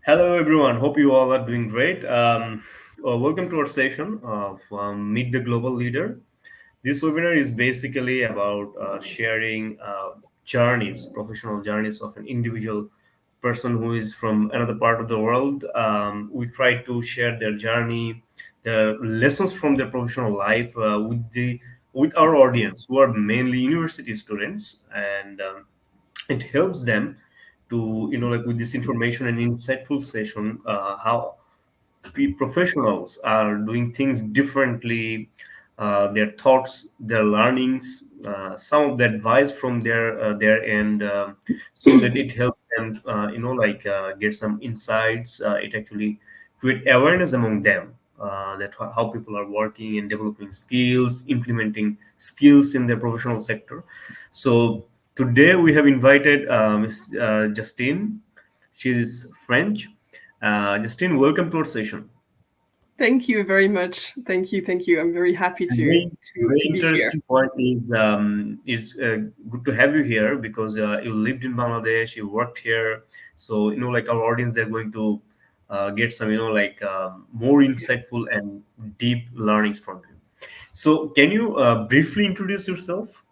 Hello, everyone. Hope you all are doing great. Welcome to our session of Meet the Global Leader. This webinar is basically about sharing journeys, professional journeys of an individual person who is from another part of the world. We try to share their journey, the lessons from their professional life with our audience, who are mainly university students, and it helps them to like with this information and insightful session how professionals are doing things differently, their thoughts, their learnings, some of the advice from their end, so that it helps them, get some insights. It actually create awareness among them. That how people are working and developing skills, implementing skills in their professional sector. So today we have invited Miss Justine. She is French. Justine, welcome to our session. Thank you very much. Thank you. I'm very happy And to very to be here. interesting point is good to have you here because you lived in Bangladesh, you worked here, so like our audience, they're going to get some more insightful and deep learnings from you. So, can you briefly introduce yourself?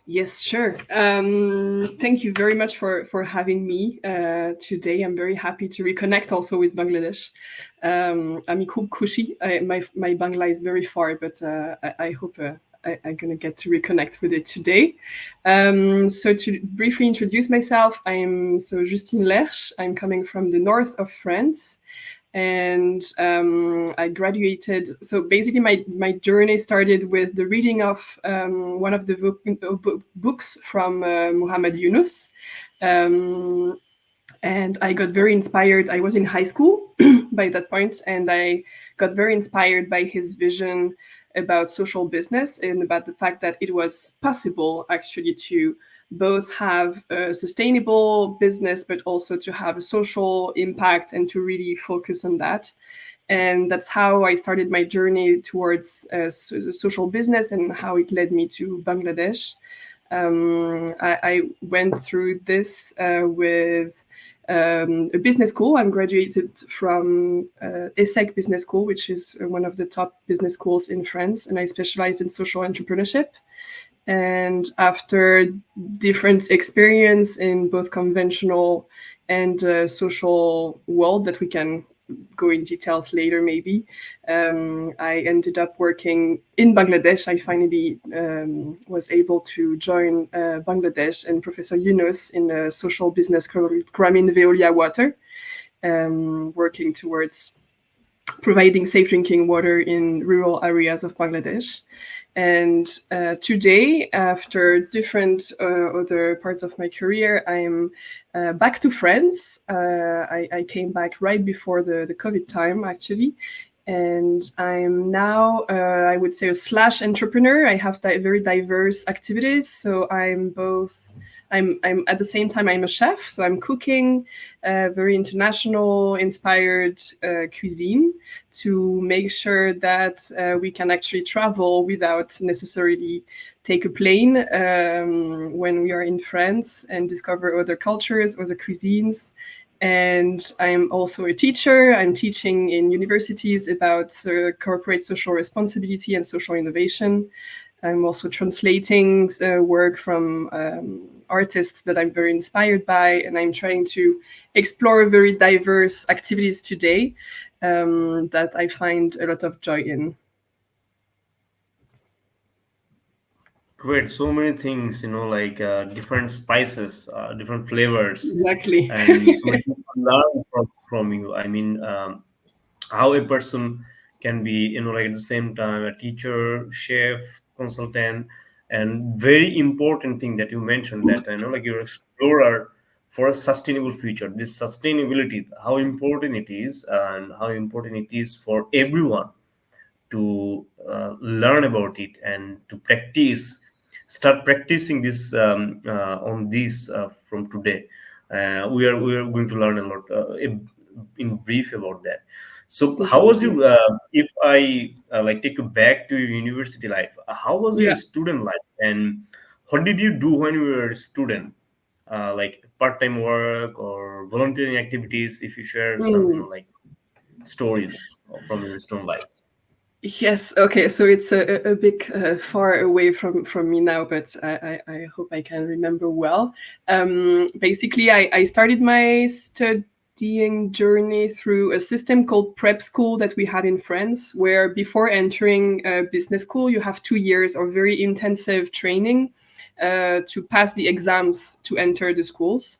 Yes, sure. Thank you very much for having me today. I'm very happy to reconnect also with Bangladesh. I'm Khub Kushi. My Bangla is very far, but I hope I'm gonna get to reconnect with it today. So to briefly introduce myself, I'm Justine Lerche. I'm coming from the north of France. And I graduated. So basically, my journey started with the reading of one of the books from Muhammad Yunus. Um, and I got very inspired. I was in high school by that point, and I got very inspired by his vision about social business and about the fact that it was possible actually to both have a sustainable business but also to have a social impact and to really focus on that. And that's how I started my journey towards social business and how it led me to Bangladesh. I went through this with a business school. I'm graduated from ESSEC Business School, which is one of the top business schools in France, and I specialized in social entrepreneurship. And after different experience in both conventional and social world that we can go in details later maybe, I ended up working in Bangladesh. I finally was able to join Bangladesh and Professor Yunus in a social business called Gramin Veolia Water, working towards providing safe drinking water in rural areas of Bangladesh. And today, after different other parts of my career, I'm back to France. I came back right before the COVID time, actually. And I'm now, I would say, a slash entrepreneur. I have very diverse activities. So I'm both. I'm at the same time I'm a chef, so I'm cooking very international inspired cuisine to make sure that we can actually travel without necessarily take a plane when we are in France and discover other cultures, other cuisines. And I'm also a teacher. I'm teaching in universities about corporate social responsibility and social innovation. I'm also translating work from artists that I'm very inspired by, and I'm trying to explore very diverse activities today that I find a lot of joy in. Great, so many things, different spices, different flavors, Exactly. and so many things to learn from you. How a person can be, at the same time a teacher, chef, consultant, and very important thing that you mentioned, that you're explorer for a sustainable future. This sustainability, how important it is, and how important it is for everyone to learn about it and to start practicing this on this from today. We are going to learn a lot in brief about that. So how was Definitely. your if I take you back to your university life, how was your Yeah. student life, and what did you do when you were a student, like part-time work or volunteering activities? If you share some, Mm. like stories from your stone life. Yes. Okay. So it's a bit far away from me now, but I hope I can remember well. Basically, I started my studying journey through a system called prep school that we had in France, where before entering business school, you have 2 years of very intensive training to pass the exams to enter the schools.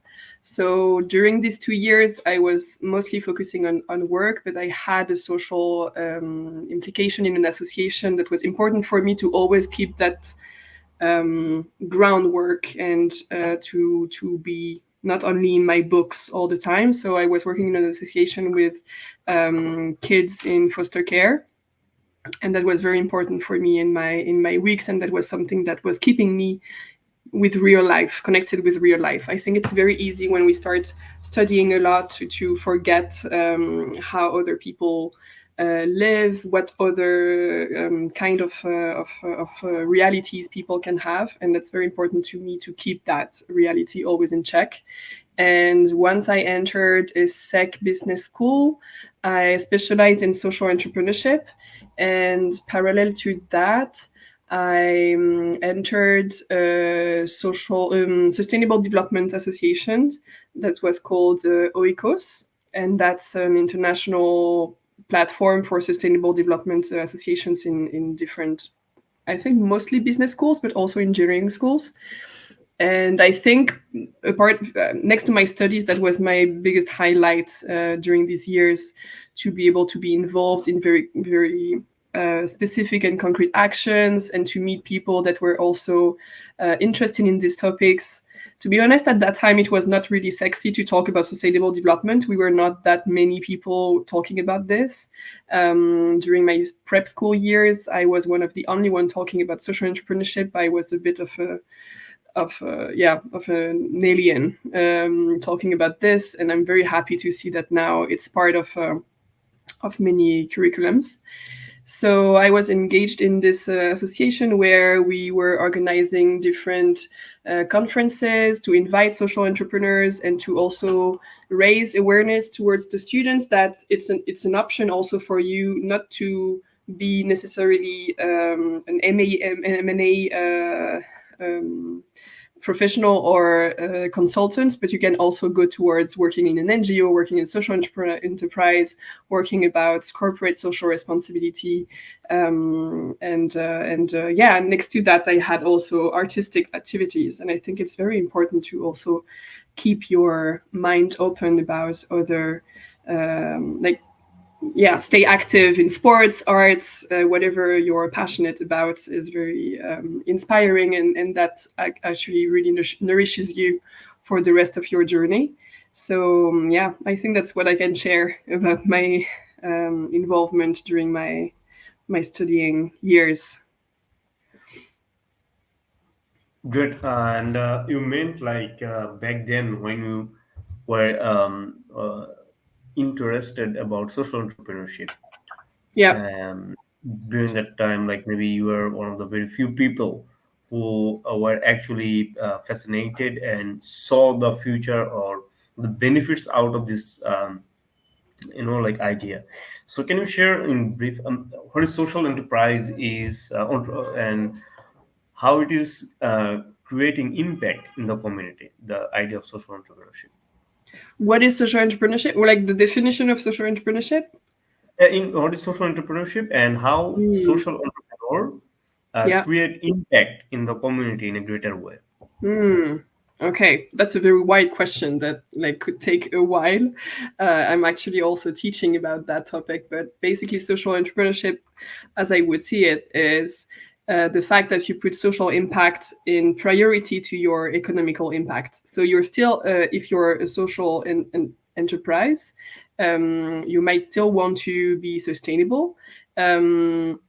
So during these 2 years, I was mostly focusing on work, but I had a social implication in an association that was important for me to always keep that groundwork and to be not only in my books all the time. So I was working in an association with kids in foster care, and that was very important for me in my weeks, and that was something that was keeping me with real life, connected with real life. I think it's very easy when we start studying a lot to forget how other people live, what other kind of realities people can have, and that's very important to me to keep that reality always in check. And once I entered a SEC business school, I specialized in social entrepreneurship, and parallel to that, I entered a social sustainable development association that was called OICOS, and that's an international platform for sustainable development associations in different, I think mostly business schools, but also engineering schools. And I think apart next to my studies, that was my biggest highlight during these years, to be able to be involved in very specific and concrete actions, and to meet people that were also interested in these topics. To be honest, at that time, it was not really sexy to talk about sustainable development. We were not that many people talking about this. During my prep school years, I was one of the only one talking about social entrepreneurship. I was a bit of an alien talking about this, and I'm very happy to see that now it's part of many curriculums. So I was engaged in this association where we were organizing different conferences to invite social entrepreneurs and to also raise awareness towards the students that it's an option also for you not to be necessarily an M&A professional or consultant, but you can also go towards working in an NGO, working in social enterprise, working about corporate social responsibility, and yeah. Next to that, I had also artistic activities, and I think it's very important to also keep your mind open about other like yeah, stay active in sports, arts, whatever you're passionate about is very inspiring, and that actually really nourishes you for the rest of your journey. So yeah, I think that's what I can share about my involvement during my studying years. Good. And you meant like back then when you were interested about social entrepreneurship. Yeah. And during that time, like maybe you were one of the very few people who were actually fascinated and saw the future or the benefits out of this, like idea. So can you share in brief what is social enterprise is and how it is creating impact in the community, the idea of social entrepreneurship? What is social entrepreneurship, or like the definition of social entrepreneurship? In what is social entrepreneurship and how Mm, social entrepreneur yeah. create impact in the community in a greater way? Hmm. Okay, that's a very wide question that like could take a while. I'm actually also teaching about that topic, but basically, social entrepreneurship, as I would see it, is the fact that you put social impact in priority to your economical impact. So you're still, if you're a social enterprise, you might still want to be sustainable. In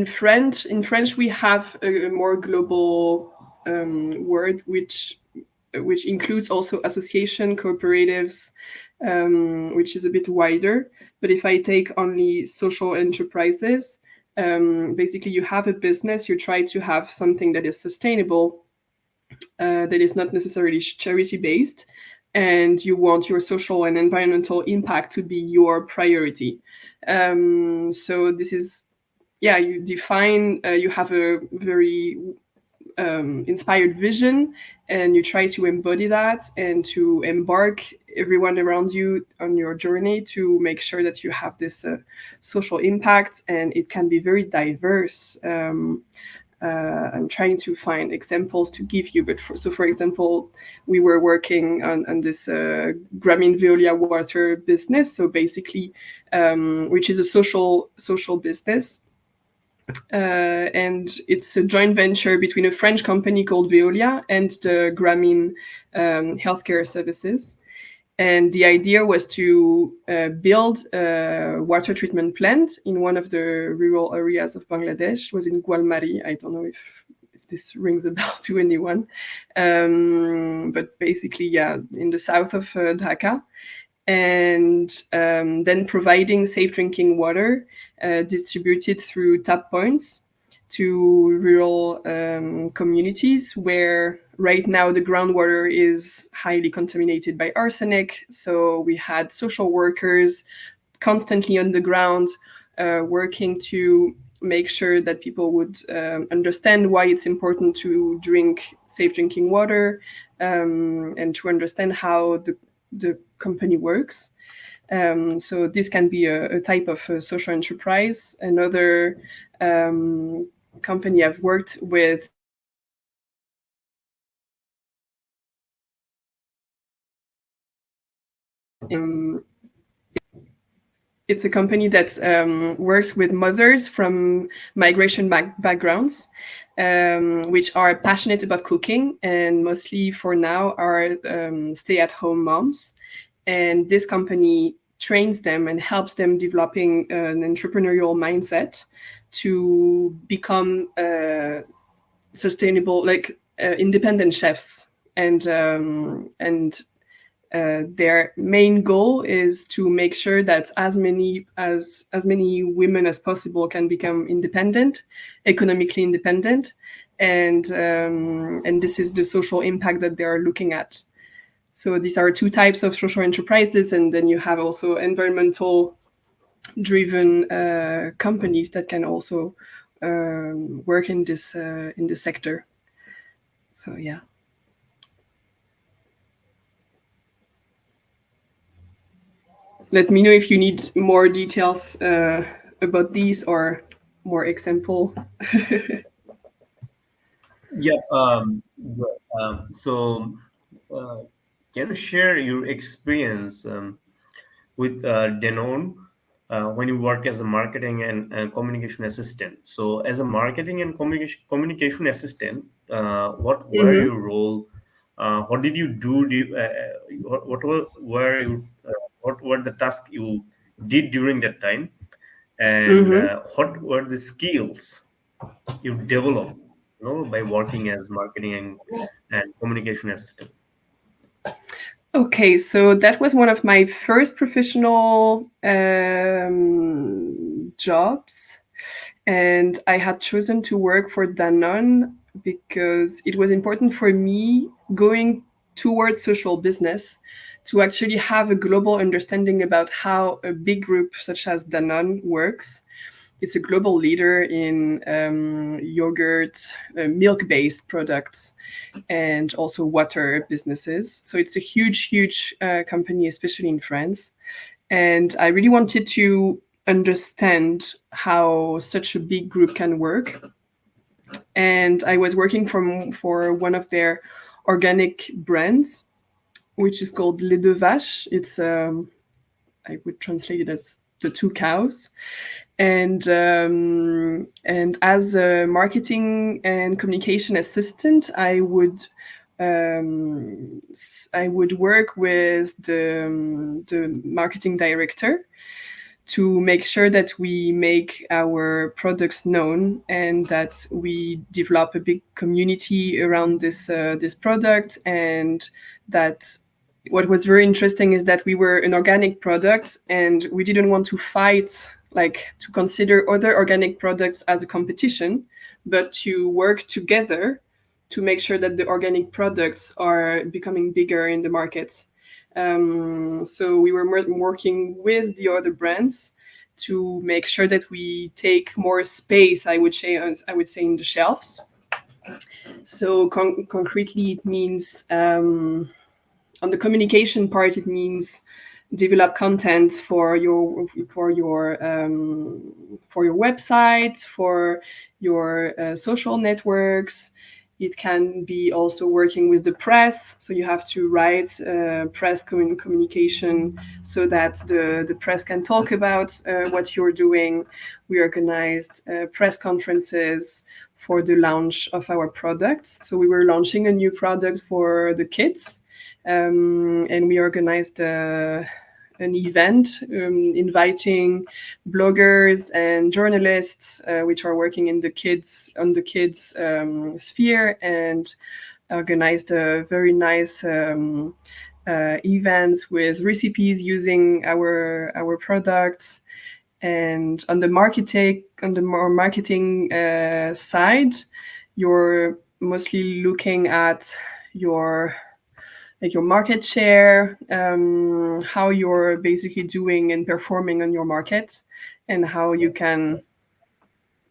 French, we have a more global word which includes also association cooperatives, which is a bit wider. But if I take only social enterprises, basically you have a business, you try to have something that is sustainable, that is not necessarily charity based, and you want your social and environmental impact to be your priority. So this is, yeah, you define, you have a very inspired vision, and you try to embody that and to embark everyone around you on your journey to make sure that you have this social impact, and it can be very diverse. I'm trying to find examples to give you, but for example, we were working on this Grameen Veolia water business, so basically, which is a social business, and it's a joint venture between a French company called Veolia and the Grameen healthcare services. And the idea was to build a water treatment plant in one of the rural areas of Bangladesh. It was in Gwalmari. I don't know if this rings a bell to anyone. But basically, yeah, in the south of Dhaka. And then providing safe drinking water distributed through tap points to rural communities where right now the groundwater is highly contaminated by arsenic. So we had social workers constantly on the ground working to make sure that people would understand why it's important to drink safe drinking water, and to understand how the company works. So this can be a type of social enterprise. Another company I've worked with it's a company that works with mothers from migration backgrounds, which are passionate about cooking and mostly for now are stay-at-home moms. And this company trains them and helps them developing an entrepreneurial mindset to become sustainable, like independent chefs. And their main goal is to make sure that as many women as possible can become independent, economically independent, and this is the social impact that they are looking at. So these are two types of social enterprises, and then you have also environmental driven companies that can also work in this sector. So yeah. Let me know if you need more details about these or more example. Yeah. So, uh, can you share your experience with Danone when you work as a marketing and communication assistant? So, as a marketing and communication assistant, what were Mm-hmm. your role? What did you do? What were the tasks you did during that time? And Mm-hmm. what were the skills you developed, by working as marketing and communication assistant? Okay, so that was one of my first professional jobs, and I had chosen to work for Danone because it was important for me going towards social business to actually have a global understanding about how a big group such as Danone works. It's a global leader in yogurt, milk-based products, and also water businesses. So it's a huge company, especially in France. And I really wanted to understand how such a big group can work. And I was working for one of their organic brands, which is called Les Deux Vaches. It's I would translate it as the two cows. And as a marketing and communication assistant, I would work with the marketing director to make sure that we make our products known and that we develop a big community around this product. And that what was very interesting is that we were an organic product and we didn't want to fight, like to consider other organic products as a competition, but to work together to make sure that the organic products are becoming bigger in the market. So we were working with the other brands to make sure that we take more space. I would say in the shelves. So concretely, it means on the communication part, it means develop content for your website, for your social networks. It can be also working with the press, so you have to write press communication so that the press can talk about what you're doing. We organized press conferences for the launch of our products. So we were launching a new product for the kids, and we organized an event inviting bloggers and journalists which are working in the kids on the kids sphere, and organized a very nice events with recipes using our products. And on the more marketing side, you're mostly looking at your your market share, how you're basically doing and performing on your market, and how you can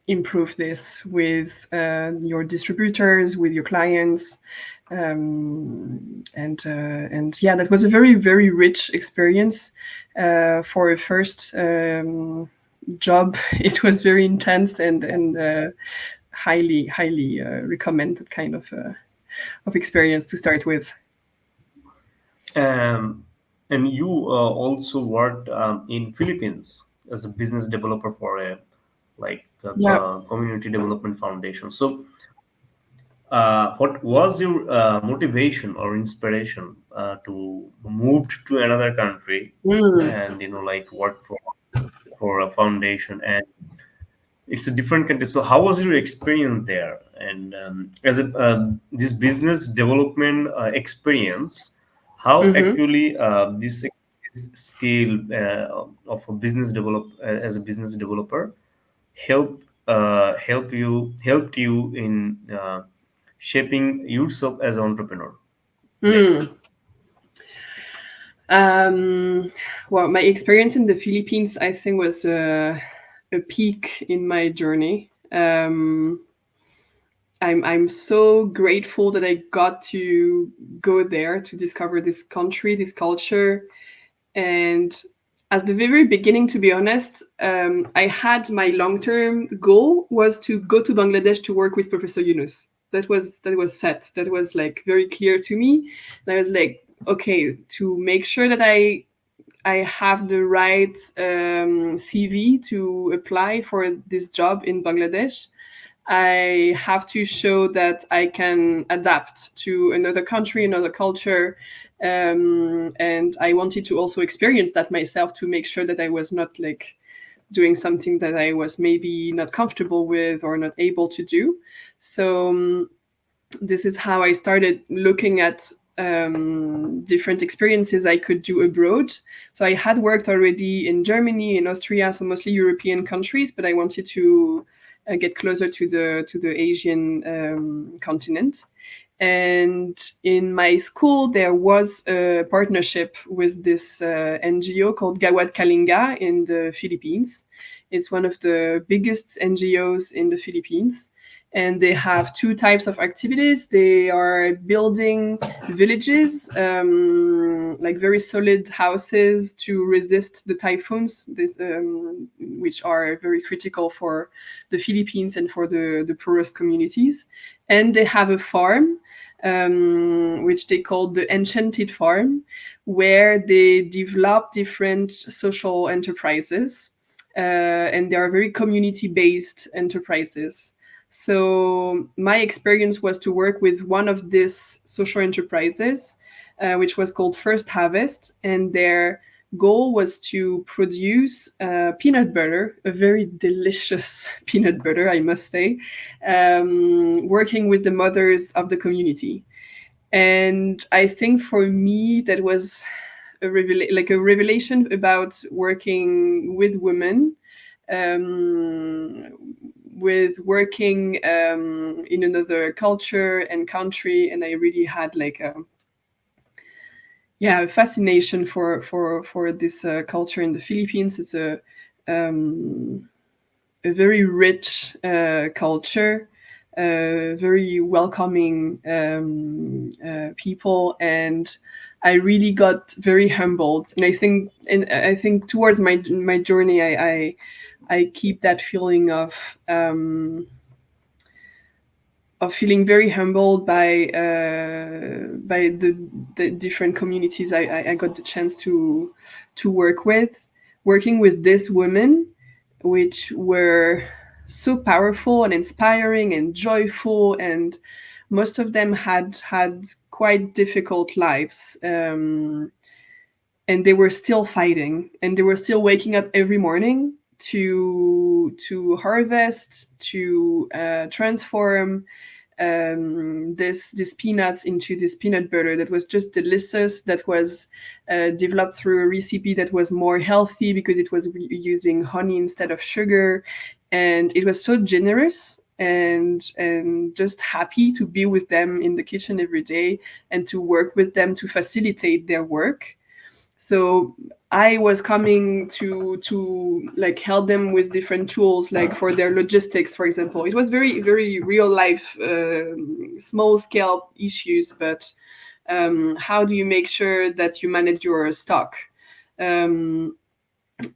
improve this with your distributors, with your clients. And yeah, that was a very, very rich experience for a first job. It was very intense, and highly recommend that kind of experience to start with. Um, and you also worked in Philippines as a business developer for a Yeah. community development foundation. So, what was your motivation or inspiration to move to another country Mm. and work for a foundation? And it's a different country. So, how was your experience there? And as a this business development experience, how Mm-hmm. actually this skill of a business develop as a business developer helped you in shaping yourself as an entrepreneur later. Mm. Um, well, my experience in the Philippines, I think, was a peak in my journey. I'm so grateful that I got to go there to discover this country, this culture, and as the very beginning, to be honest, I had my long-term goal was to go to Bangladesh to work with Professor Yunus. That was set. That was like very clear to me. And I was like, okay, to make sure that I have the right CV to apply for this job in Bangladesh, I have to show that I can adapt to another country, another culture. And I wanted to also experience that myself to make sure that I was not like doing something that I was maybe not comfortable with or not able to do. So this is how I started looking at different experiences I could do abroad. So I had worked already in Germany, in Austria, so mostly European countries, but I wanted to get closer to the Asian continent. And in my school, there was a partnership with this NGO called Gawad Kalinga in the Philippines. It's one of the biggest NGOs in the Philippines. And they have two types of activities. They are building villages, like very solid houses to resist the typhoons, which are very critical for the Philippines and for the poorest communities. And they have a farm, which they call the Enchanted Farm, where they develop different social enterprises. And they are very community based enterprises. So my experience was to work with one of these social enterprises, which was called First Harvest, and their goal was to produce peanut butter, a very delicious peanut butter, I must say, working with the mothers of the community. And I think for me that was a revelation about working with women, um, with working in another culture and country, and I really had like a fascination for this culture in the Philippines. It's a very rich culture, very welcoming people, and I really got very humbled. And I think towards my journey, I keep that feeling of feeling very humbled by the different communities I got the chance to work with, working with these women, which were so powerful and inspiring and joyful, and most of them had quite difficult lives, and they were still fighting, and they were still waking up every morning to harvest, to transform this peanuts into this peanut butter that was just delicious, that was developed through a recipe that was more healthy because it was using honey instead of sugar, and it was so generous, and just happy to be with them in the kitchen every day and to work with them to facilitate their work. So I was coming to like help them with different tools, like for their logistics, for example. It was very very real life, small scale issues, but how do you make sure that you manage your stock? um,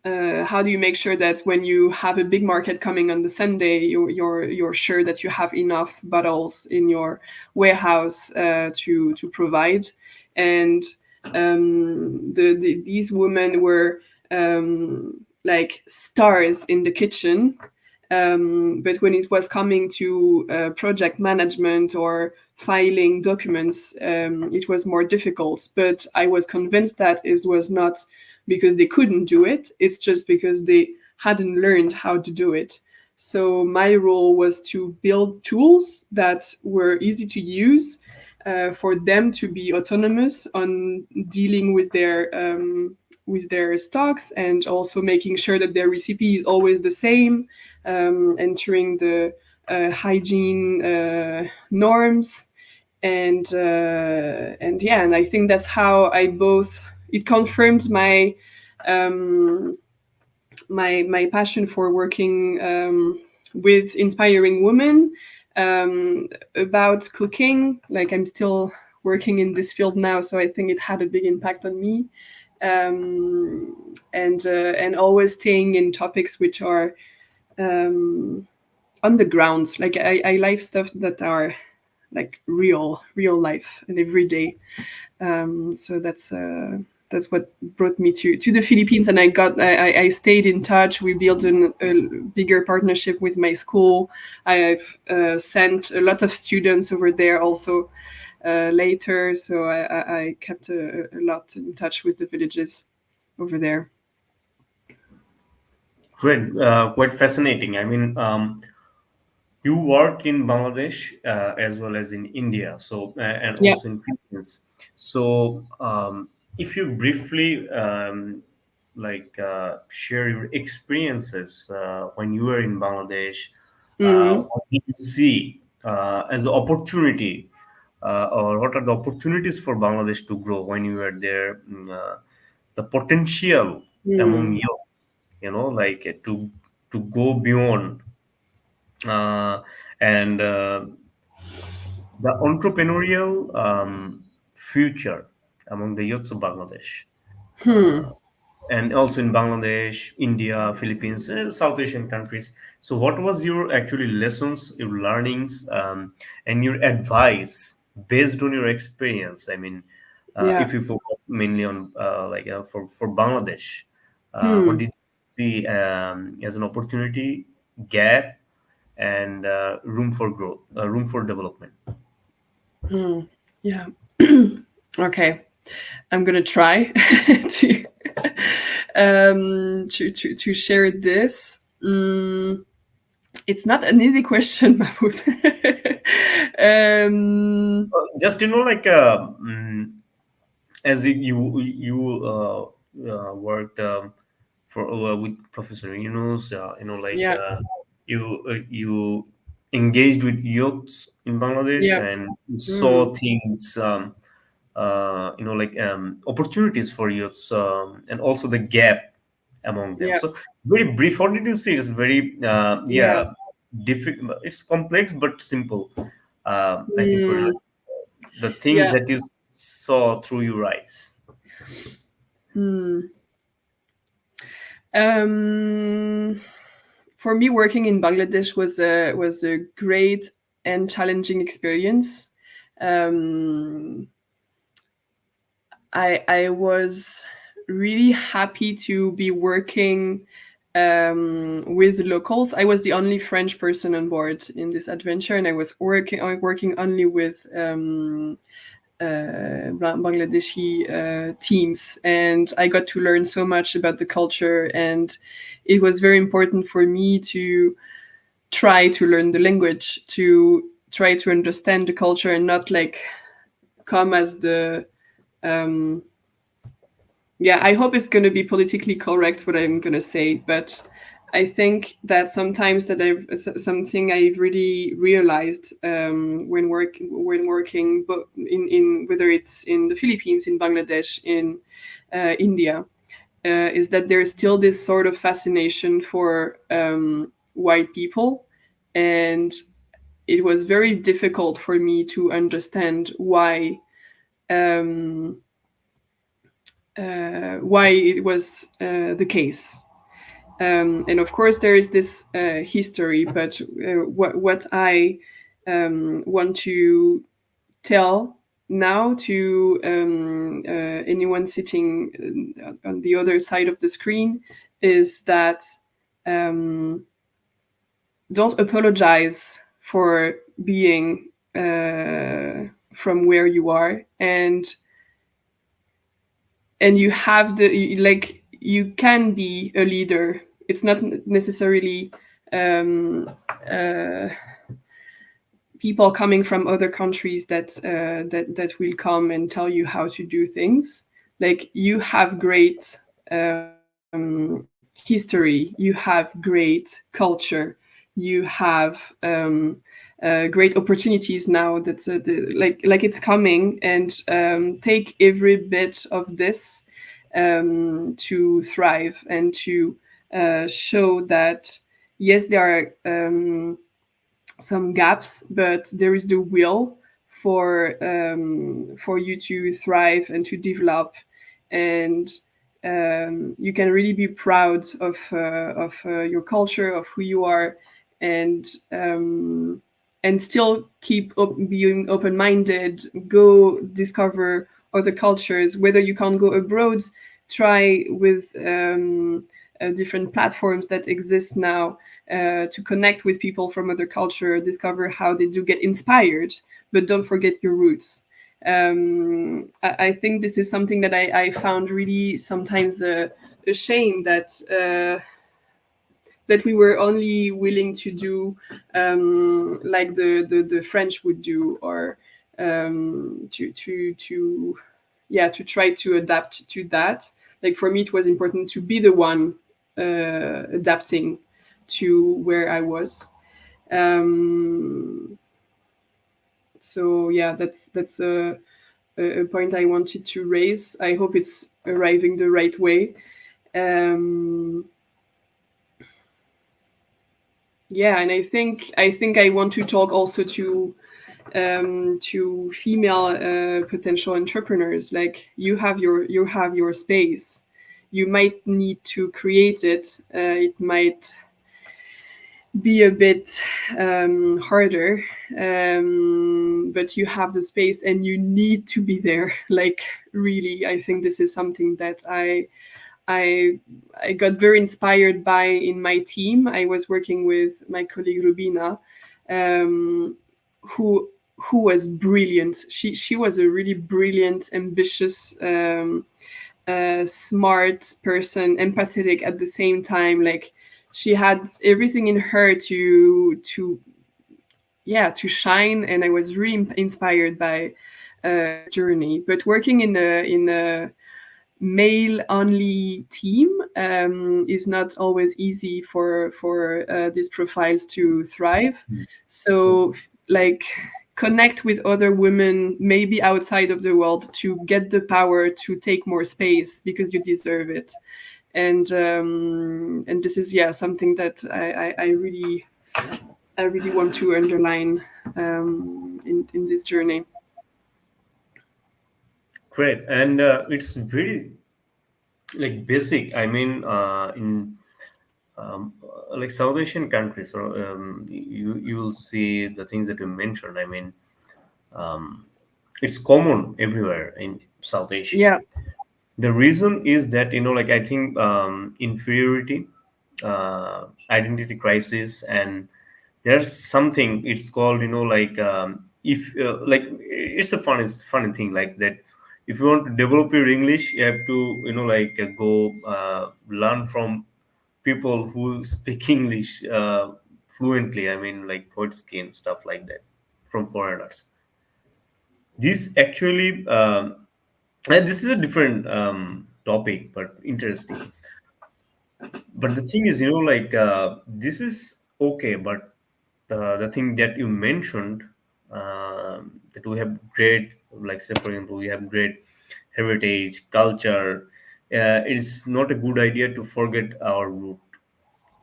how do you make sure that when you have a big market coming on the Sunday, you're sure that you have enough bottles in your warehouse to provide? And these women were like stars in the kitchen, but when it was coming to project management or filing documents, it was more difficult. But I was convinced that it was not because they couldn't do it, it's just because they hadn't learned how to do it. So my role was to build tools that were easy to use, for them to be autonomous on dealing with their stocks, and also making sure that their recipe is always the same, entering the hygiene norms, and yeah, and I think that's how I both it confirmed um, my passion for working with inspiring women, about cooking. Like, I'm still working in this field now, so I think it had a big impact on me, and always staying in topics which are um, on the ground. Like, I like stuff that are like real life and everyday. So that's what brought me to the Philippines, and I stayed in touch. We built a bigger partnership with my school. I've sent a lot of students over there also later, so I kept a lot in touch with the villages over there. Great, quite fascinating. I mean, you worked in Bangladesh as well as in India, so and Yeah. also in Philippines. So, if you briefly share your experiences when you were in Bangladesh, Hmm. what did you see as the opportunity, or what are the opportunities for Bangladesh to grow when you were there? The potential among Hmm. youth, to go beyond, uh, and the entrepreneurial future among the youths of Bangladesh, Hmm. and also in Bangladesh, India, Philippines, South Asian countries. So, what was your actually lessons, your learnings, and your advice based on your experience? I mean, Yeah. if you focus mainly on for Bangladesh, what Hmm. did you see as an opportunity, gap, and room for growth, room for development? Hmm. Yeah. Okay. I'm gonna try to to share this. It's not an easy question, Mahmoud. um, Just as you worked for with Professor Yunus, yeah. you engaged with youths in Bangladesh Yeah. and you Mm. saw things, like opportunities for youths, and also the gap among them. Yeah. So very brief. What did you see? It's very Yeah. difficult. It's complex but simple. I think for Mm. the things Yeah. that you saw through your eyes. Hmm. Um, for me, working in Bangladesh was a great and challenging experience. Um, I was really happy to be working with locals. I was the only French person on board in this adventure, and I was working only with Bangladeshi teams, and I got to learn so much about the culture. And it was very important for me to try to learn the language, to try to understand the culture, and not like come as the um, yeah, I hope it's going to be politically correct what I'm going to say, but I think that sometimes that something I've really realized when working, but in whether it's in the Philippines, in Bangladesh, in India, is that there's still this sort of fascination for white people, and it was very difficult for me to understand um, why it was the case. And of course, there is this history, but what I want to tell now to anyone sitting on the other side of the screen is that um, don't apologize for being from where you are, and you have like you can be a leader. It's not necessarily um, uh, people coming from other countries that will come and tell you how to do things. Like you have great history, you have great culture, you have great opportunities now. That's like it's coming, and take every bit of this to thrive and to show that yes, there are some gaps, but there is the will for you to thrive and to develop, and you can really be proud of your culture, of who you are, and still keep being open minded. Go discover other cultures. Whether you can't go abroad, try with different platforms that exist now to connect with people from other culture, discover how they do get inspired, but don't forget your roots. I think this is something that I found really sometimes a shame that we were only willing to do like the French would do, or to yeah, to try to adapt to that. Like for me, it was important to be the one adapting to where I was. Um, so yeah, that's a point I wanted to raise. I hope it's arriving the right way. Um, yeah, and I think I want to talk also to female potential entrepreneurs. Like you have your space. You might need to create it. It might be a bit harder, but you have the space and you need to be there. Like really, I think this is something that I I got very inspired by in my team. I was working with my colleague Rubina, um, who who was brilliant. She was a really brilliant, ambitious, smart person, empathetic at the same time. Like she had everything in her to yeah, to shine, and I was really inspired by her journey. But working in a male only team is not always easy for these profiles to thrive. So like connect with other women maybe outside of the world to get the power to take more space because you deserve it. And this is, yeah, something that I really want to underline in this journey. Great, and it's very like basic. I mean, in like South Asian countries, so you will see the things that you mentioned. I mean, um, it's common everywhere in South Asia. Yeah, The reason is that, like, I think inferiority, identity crisis, and there's something it's called, like, if like it's a funny thing like that. If you want to develop your English, you have to, like, go learn from people who speak English fluently. I mean, like Poetsky and stuff like that, from foreigners. This actually, and this is a different topic, but interesting. But the thing is, like, this is okay, but the thing that you mentioned, that we have great, like, say for example, we have great heritage, culture. It's not a good idea to forget our root,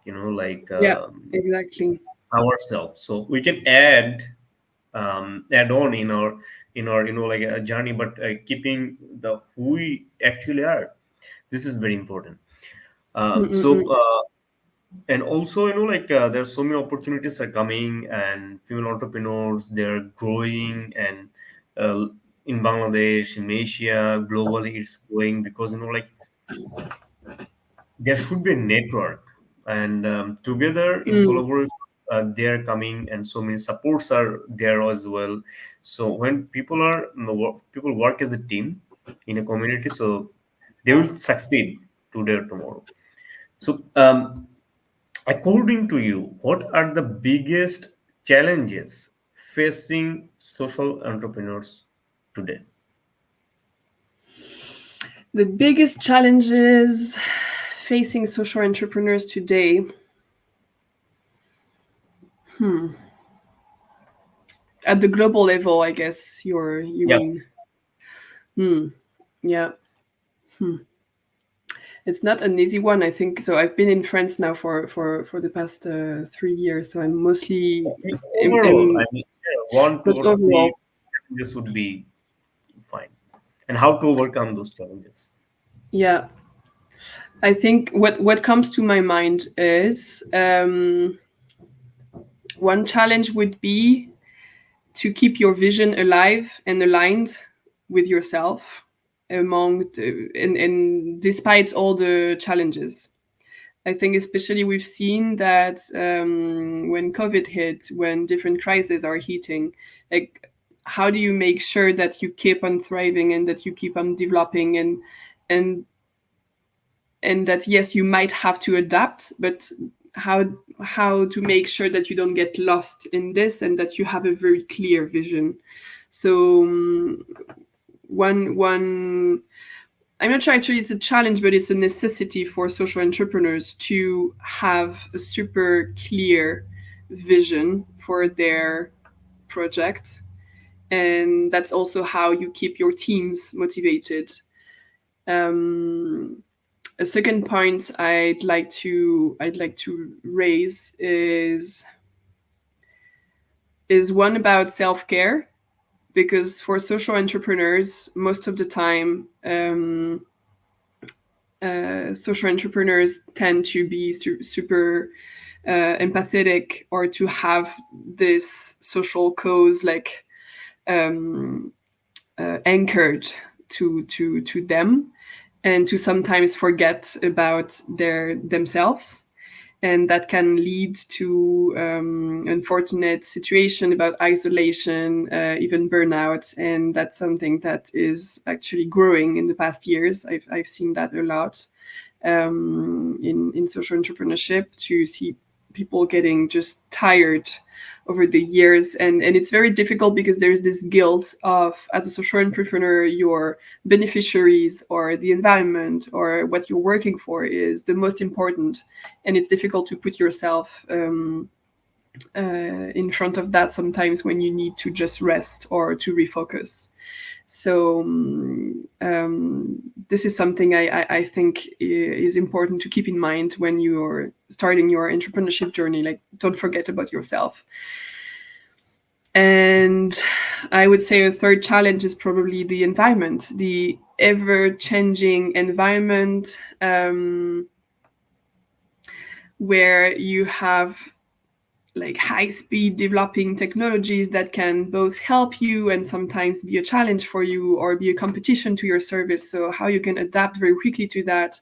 like, yeah, exactly. ourselves. So we can add on in our like a journey, but keeping the who we actually are. This is very important. So Mm-mm-mm. and also, like, there's so many opportunities are coming, and female entrepreneurs, they're growing, and uh, in Bangladesh, in Asia, globally, it's growing because, like, there should be a network, and together in Mm. collaboration, they are coming, and so many supports are there as well. So when people work as a team in a community, so they will succeed today or tomorrow. So according to you, what are the biggest challenges facing social entrepreneurs today? The biggest challenges facing social entrepreneurs today, hmm, at the global level, I guess you Yeah. mean. Hmm. Yeah. Hmm. It's not an easy one, I think. So I've been in France now for the past 3 years. So I'm mostly Overall, I mean, yeah, one, two, but or three, overall, this would be fine. And how to overcome those challenges? yeah. I think what comes to my mind is one challenge would be to keep your vision alive and aligned with yourself and despite all the challenges. I think especially we've seen that when COVID hit, when different crises are hitting, like how do you make sure that you keep on thriving and that you keep on developing and and that yes, you might have to adapt, but how how to make sure that you don't get lost in this and that you have a very clear vision. So one I'm not sure actually it's a challenge, but it's a necessity for social entrepreneurs to have a super clear vision for their project. And that's also how you keep your teams motivated. Um, a second point I'd like to raise is one about self care, because for social entrepreneurs, most of the time, social entrepreneurs tend to be super empathetic or to have this social cause like um, anchored to them, and to sometimes forget about their themselves, and that can lead to unfortunate situation about isolation, even burnout, and that's something that is actually growing in the past years. I've seen that a lot in social entrepreneurship, to see people getting just tired over the years, and it's very difficult because there's this guilt of, as a social entrepreneur, your beneficiaries or the environment or what you're working for is the most important, and it's difficult to put yourself in front of that sometimes when you need to just rest or to refocus. So this is something I think is important to keep in mind when you're starting your entrepreneurship journey. Like, don't forget about yourself. And I would say a third challenge is probably the environment, the ever-changing environment, where you have like high-speed developing technologies that can both help you and sometimes be a challenge for you or be a competition to your service. So how you can adapt very quickly to that,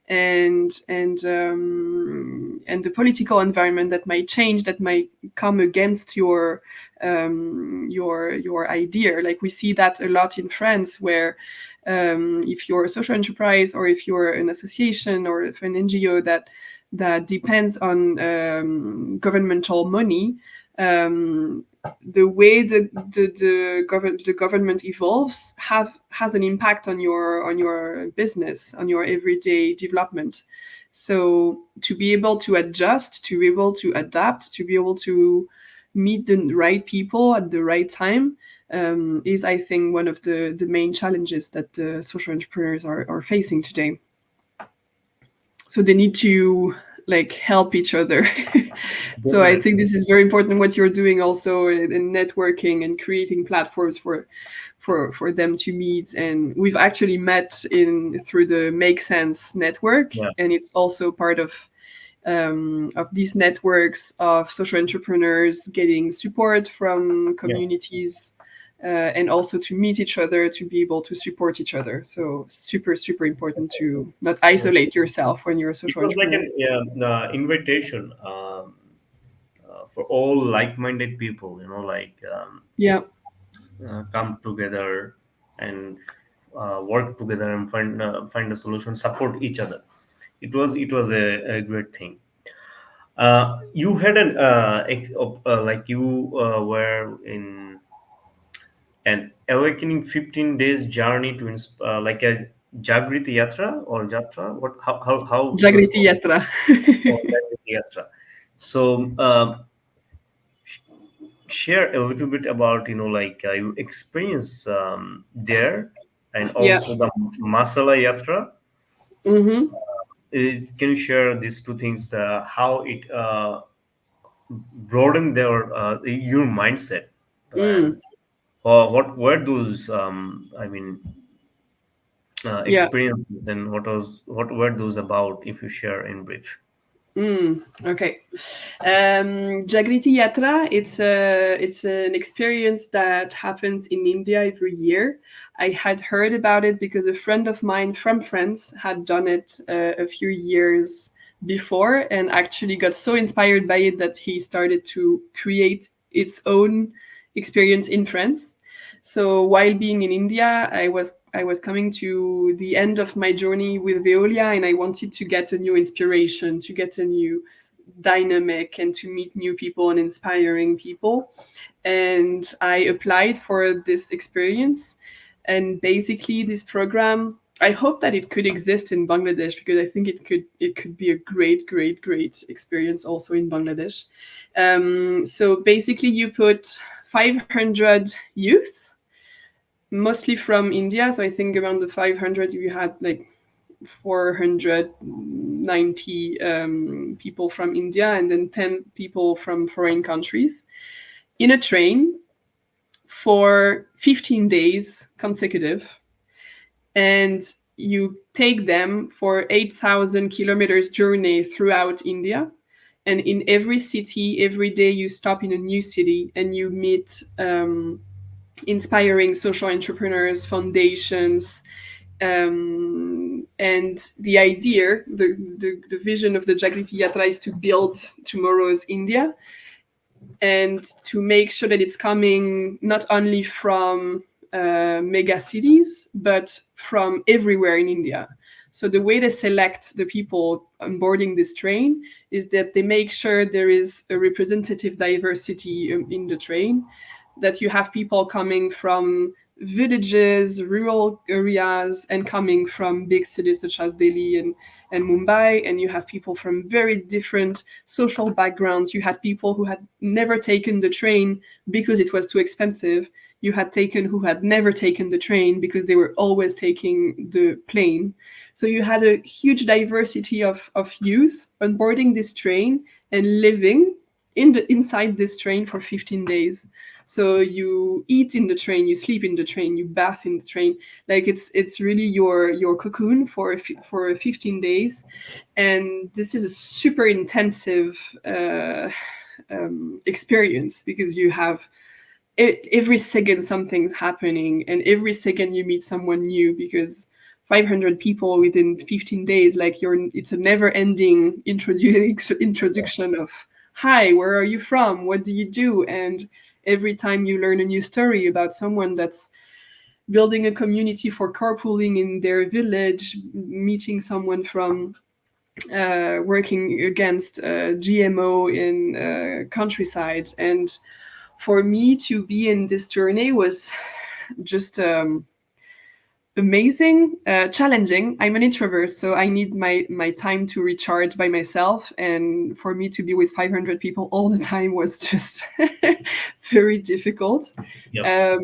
and the political environment that might change, that might come against your idea. Like, we see that a lot in France, where if you're a social enterprise or if you're an association or if an NGO that depends on governmental money, the way the government evolves has an impact on your business, on your everyday development. So to be able to adjust, to be able to adapt, to be able to meet the right people at the right time, is, I think, one of the main challenges that the social entrepreneurs are facing today. So they need to like help each other. So I think Definitely. this is very important what you're doing also in networking and creating platforms for them to meet. And we've actually met in through the Make Sense network, Yeah. and it's also part of these networks of social entrepreneurs getting support from Yeah. communities, and also to meet each other, to be able to support each other. So super, super important to not Yes. isolate yourself when you're a It social was like entrepreneur. an invitation for all like-minded people, like Yeah. come together and work together and find a solution, support each other. It was a great thing. You had like you were in an awakening 15 days journey to like a Jagriti Yatra or Jatra. What how it was Jagriti called? Yatra. Oh, Jagriti Yatra. So share a little bit about like your experience there, and Yeah. also the Masala Yatra. Mm-hmm. Can you share these two things? How it broadened your mindset, Mm. and what were those Yeah. experiences, and what were those about, if you share in brief? Okay. Jagriti Yatra, it's an experience that happens in India every year. I had heard about it because a friend of mine from France had done it a few years before, and actually got so inspired by it that he started to create its own experience in France. So while being in India, I was coming to the end of my journey with Veolia, and I wanted to get a new inspiration, to get a new dynamic, and to meet new people and inspiring people. And I applied for this experience. And basically, this program, I hope that it could exist in Bangladesh, because I think it could be a great, great, great experience also in Bangladesh. So basically, you put 500 youth, mostly from India. So I think around the 500, you had like 490 people from India, and then 10 people from foreign countries, in a train for 15 days consecutive. And you take them for 8,000 kilometers journey throughout India. And in every city, every day, you stop in a new city and you meet inspiring social entrepreneurs, foundations, and the idea, the vision of the Jagriti Yatra is to build tomorrow's India, and to make sure that it's coming not only from mega cities, but from everywhere in India. So the way they select the people onboarding this train is that they make sure there is a representative diversity in the train, that you have people coming from villages, rural areas, and coming from big cities such as Delhi and Mumbai. And you have people from very different social backgrounds. You had people who had never taken the train because it was too expensive. You had taken who had never taken the train because they were always taking the plane. So you had a huge diversity of youth onboarding this train and living inside this train for 15 days. So you eat in the train, you sleep in the train, you bath in the train. Like it's really your cocoon for 15 days, and this is a super intensive experience, because you have every second something's happening, and every second you meet someone new, because 500 people within 15 days, like it's a never ending introduction of, hi, where are you from, what do you do? And every time you learn a new story about someone that's building a community for carpooling in their village, meeting someone from working against GMO in countryside. And for me to be in this journey was just amazing, challenging. I'm an introvert, so I need my time to recharge by myself. And for me to be with 500 people all the time was just very difficult. Yep.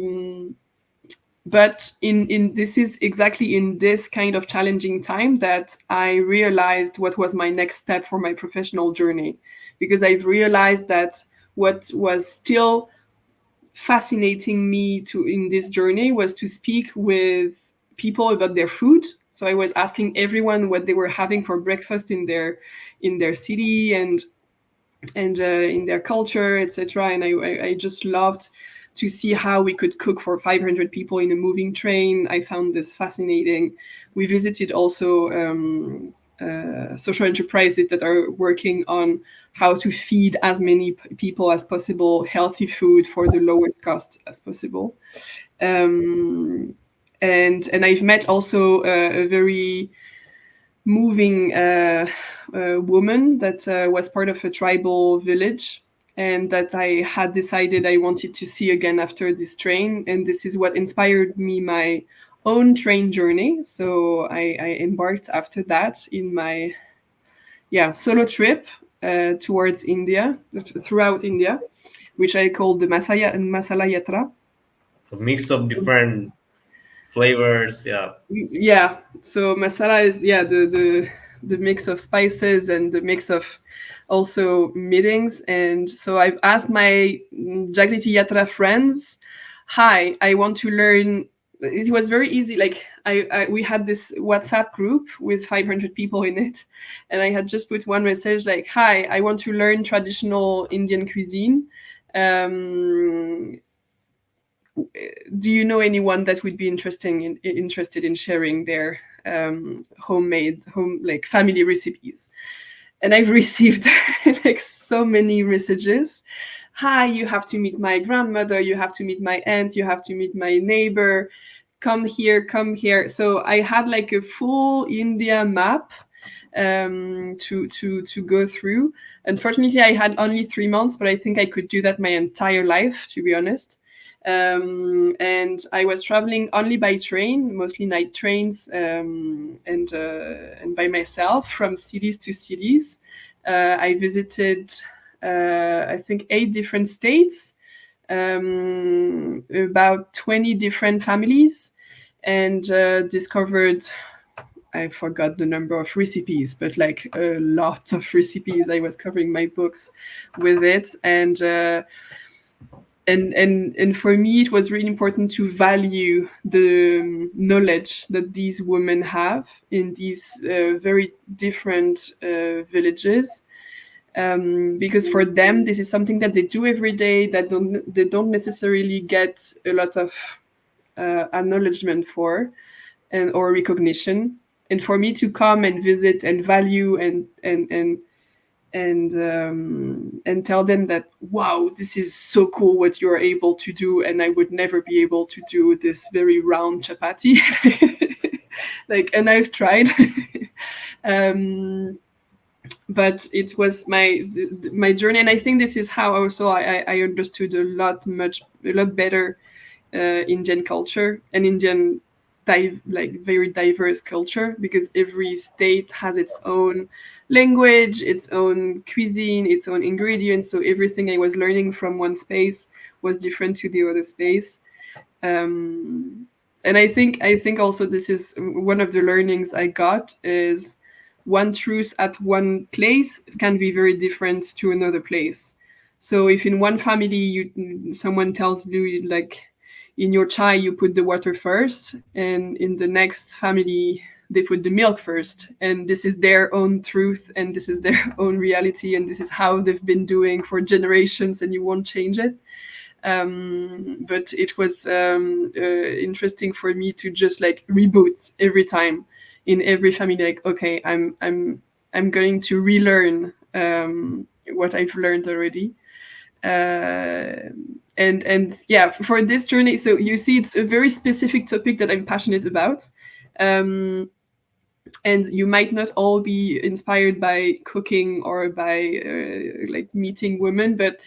But in this is exactly in this kind of challenging time that I realized what was my next step for my professional journey, because I've realized that what was still fascinating me to in this journey was to speak with people about their food. So I was asking everyone what they were having for breakfast in their city and in their culture, etc. And I just loved to see how we could cook for 500 people in a moving train. I found this fascinating. We visited also social enterprises that are working on how to feed as many people as possible healthy food for the lowest cost as possible. And I've met also a very moving woman that was part of a tribal village, and that I had decided I wanted to see again after this train. And this is what inspired me my own train journey. So I embarked after that in my solo trip towards India, throughout India, which I called the Masala Yatra. A mix of different flavors. Yeah. Yeah, so masala is the mix of spices and the mix of also meetings. And so I've asked my Jagriti Yatra friends, hi, I want to learn. It was very easy. Like we had this WhatsApp group with 500 people in it, and I had just put one message like, hi, I want to learn traditional Indian cuisine. Do you know anyone that would be interested in sharing their homemade like family recipes? And I've received like so many messages. Hi, you have to meet my grandmother, you have to meet my aunt, you have to meet my neighbor, come here, come here. So I had like a full India map to go through. Unfortunately, I had only 3 months, but I think I could do that my entire life, to be honest. And I was traveling only by train, mostly night trains, and by myself from cities to cities. I visited, I think, 8 different states, about 20 different families, and discovered, I forgot the number of recipes, but like a lot of recipes. I was covering my books with it, and for me it was really important to value the knowledge that these women have in these very different villages, because for them this is something that they do every day, that they don't necessarily get a lot of acknowledgement for, and or recognition. And for me to come and visit and value and tell them that, wow, this is so cool what you're able to do, and I would never be able to do this very round chapati. Like, and I've tried. um, but it was my journey, and I think this is how also I understood a lot better Indian culture and Indian like very diverse culture, because every state has its own language, its own cuisine, its own ingredients. So everything I was learning from one space was different to the other space. Um, and I think also this is one of the learnings I got is one truth at one place can be very different to another place. So if in one family someone tells you like in your chai you put the water first, and in the next family they put the milk first, and this is their own truth and this is their own reality and this is how they've been doing for generations and you won't change it. But it was interesting for me to just like reboot every time in every family, like okay, I'm going to relearn what I've learned already. And yeah, for this journey, so you see it's a very specific topic that I'm passionate about. um, and you might not all be inspired by cooking or by like meeting women, but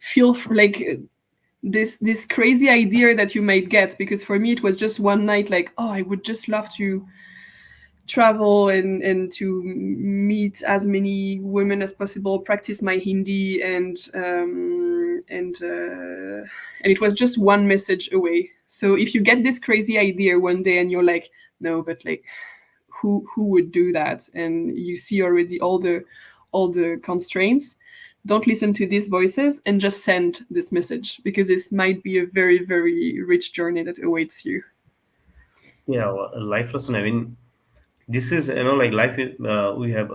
feel like this crazy idea that you might get, because for me it was just one night like, oh, I would just love to travel and to meet as many women as possible, practice my Hindi, and it was just one message away. So if you get this crazy idea one day and you're like, no, but like who would do that, and you see already all the constraints, don't listen to these voices and just send this message, because this might be a very very rich journey that awaits you. Yeah, well, a life lesson. I mean, this is, like life. We have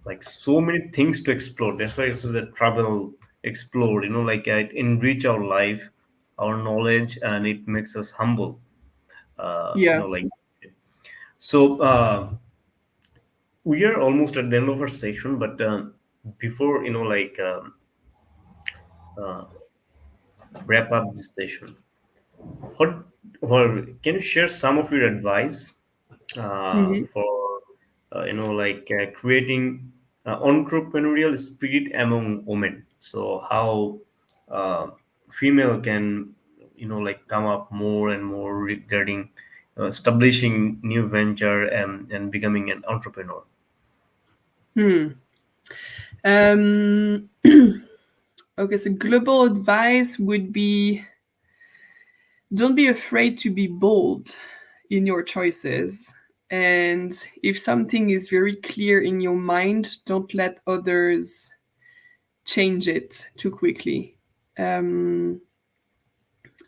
like so many things to explore. That's why it's the travel explore. Like it enrich our life, our knowledge, and it makes us humble. Yeah. Like so. We are almost at the end of our session, but before like uh, wrap up this session, what or can you share some of your advice Hmm. for like creating entrepreneurial spirit among women? So how uh, female can like come up more and more regarding establishing new venture and becoming an entrepreneur. Hmm. Um, okay, so global advice would be, don't be afraid to be bold in your choices. And if something is very clear in your mind, don't let others change it too quickly. Um,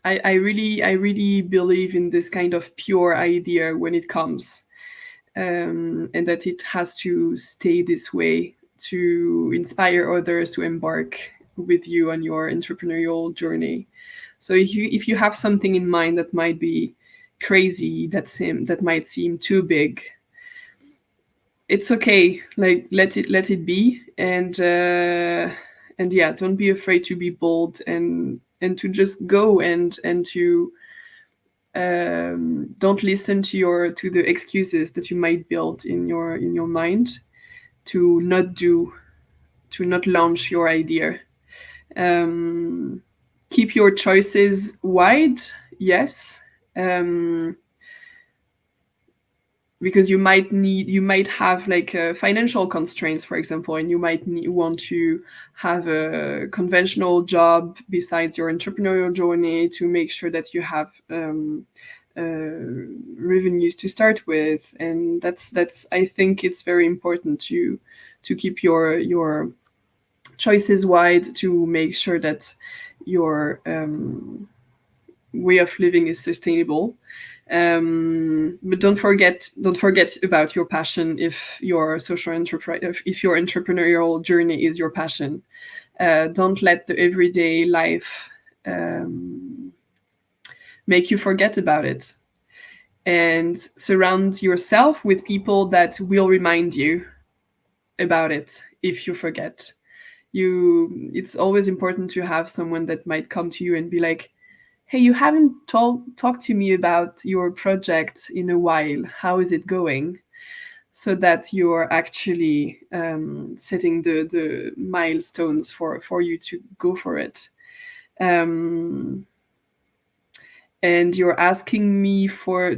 I really believe in this kind of pure idea when it comes, and that it has to stay this way to inspire others to embark with you on your entrepreneurial journey. So if you have something in mind that might be crazy, that might seem too big, it's okay. Like let it be, and yeah, don't be afraid to be bold and to just go and to don't listen to the excuses that you might build in your mind to not launch your idea. Um, Keep your choices wide, yes, um, because you might have like financial constraints, for example, and you might want to have a conventional job besides your entrepreneurial journey to make sure that you have revenues to start with, and that's I think it's very important to keep your choices wide to make sure that your way of living is sustainable. But don't forget about your passion. If your entrepreneurial journey is your passion, don't let the everyday life um, make you forget about it, and surround yourself with people that will remind you about it if you forget. It's always important to have someone that might come to you and be like, hey, you haven't talked to me about your project in a while. How is it going? So that you're actually setting the milestones for you to go for it. Um, and you're asking me for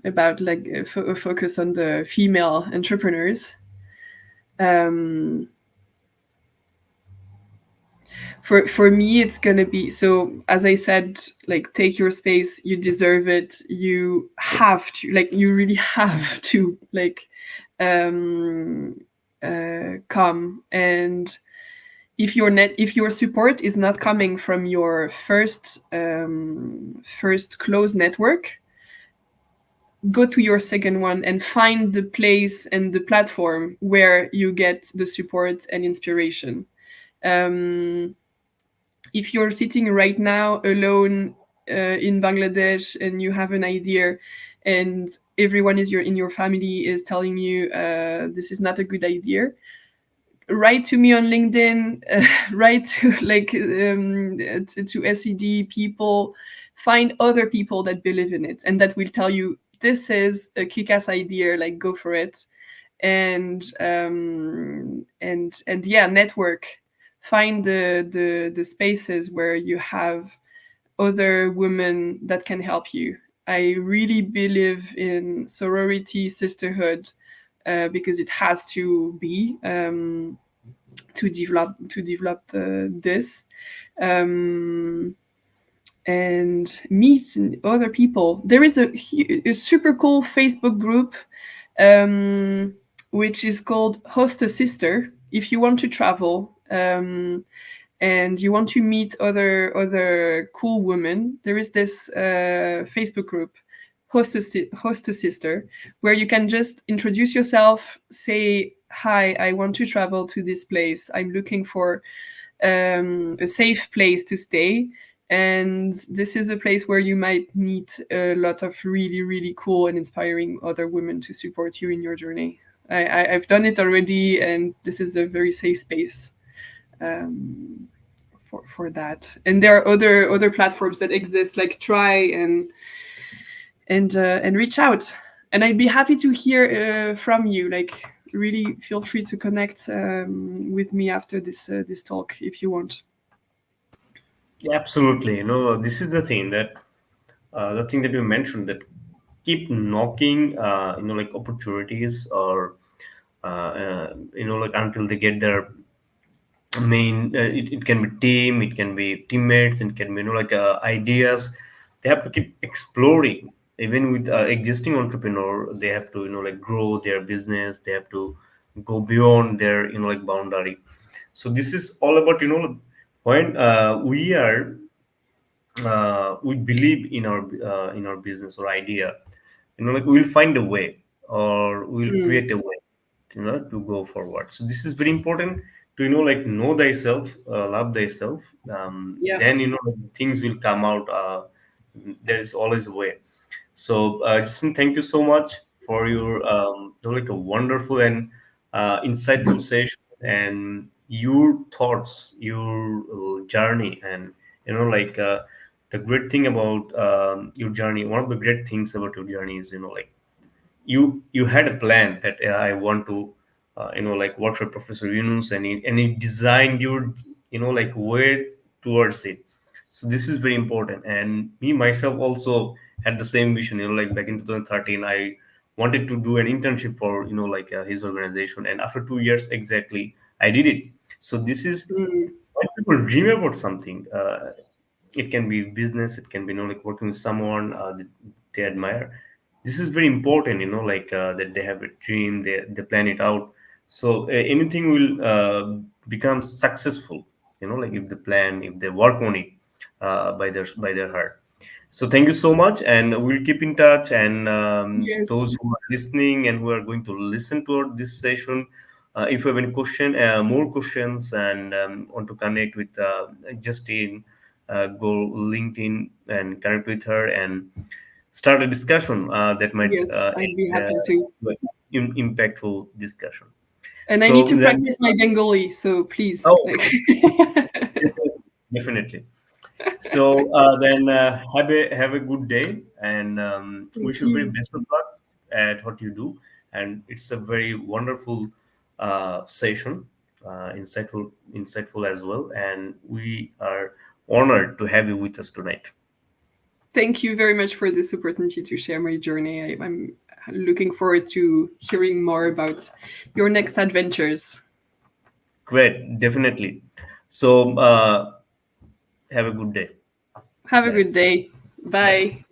about like a focus on the female entrepreneurs. Um, for me, it's gonna be so. As I said, like take your space. You deserve it. You have to, like, you really have to, like, um, come. And if your support is not coming from your first close network, go to your second one and find the place and the platform where you get the support and inspiration. um, if you're sitting right now alone in Bangladesh and you have an idea, and everyone in your family is telling you this is not a good idea, write to me on LinkedIn, write to like to SED people, find other people that believe in it and that will tell you this is a kick-ass idea, like go for it. And yeah, network, find the spaces where you have other women that can help you. I really believe in sorority, sisterhood, because it has to be to develop this, um, and meet other people. There is a super cool Facebook group, um, which is called Host a Sister. If you want to travel, and you want to meet other cool women, there is this Facebook group, Host a Sister, where you can just introduce yourself, say, "Hi, I want to travel to this place. I'm looking for a safe place to stay." And this is a place where you might meet a lot of really, really cool and inspiring other women to support you in your journey. I've done it already, and this is a very safe space um, for that. And there are other platforms that exist, like try and reach out. And I'd be happy to hear from you. Like, really feel free to connect with me after this talk if you want. Yeah, absolutely. This is the thing that you mentioned, that keep knocking, like opportunities, or like until they get their main. It can be team, it can be teammates, it can be like ideas. They have to keep exploring. Even with existing entrepreneur, they have to like grow their business. They have to go beyond their like boundary. So this is all about when we believe in our business or idea, like we'll find a way, or we'll Mm, create a way, to go forward. So this is very important to like know thyself, love thyself. yeah. Then things will come out. There is always a way. So, Justin, thank you so much for your like a wonderful and insightful session, and your thoughts, your journey, and like the great thing about your journey. One of the great things about your journey is like you had a plan that I want to like work for Professor Yunus, and he designed your like way towards it. So this is very important. And me myself also had the same vision. Like back in 2013, I wanted to do an internship for like his organization, and after 2 years exactly, I did it. So this is Mm, when people dream about something. It can be business, it can be like working with someone that they admire. This is very important, like that they have a dream, they plan it out. So anything will become successful, like if they plan, if they work on it by their heart. So thank you so much, and we'll keep in touch. And yes, those who are listening and who are going to listen to this session, if you have any more questions, and want to connect with Justine, go LinkedIn and connect with her and start a discussion that might yes, I'd be happy to. impactful discussion. And I need So to that practice my Bengali, so please, oh, like. definitely, definitely. So then have a good day, and Thank wish you very you. best of luck at what you do. And it's a very wonderful session, insightful as well. And we are honored to have you with us tonight. Thank you very much for this opportunity to share my journey. I'm looking forward to hearing more about your next adventures. Great, definitely. So have a good day. Have a Bye. good day. Bye. Bye.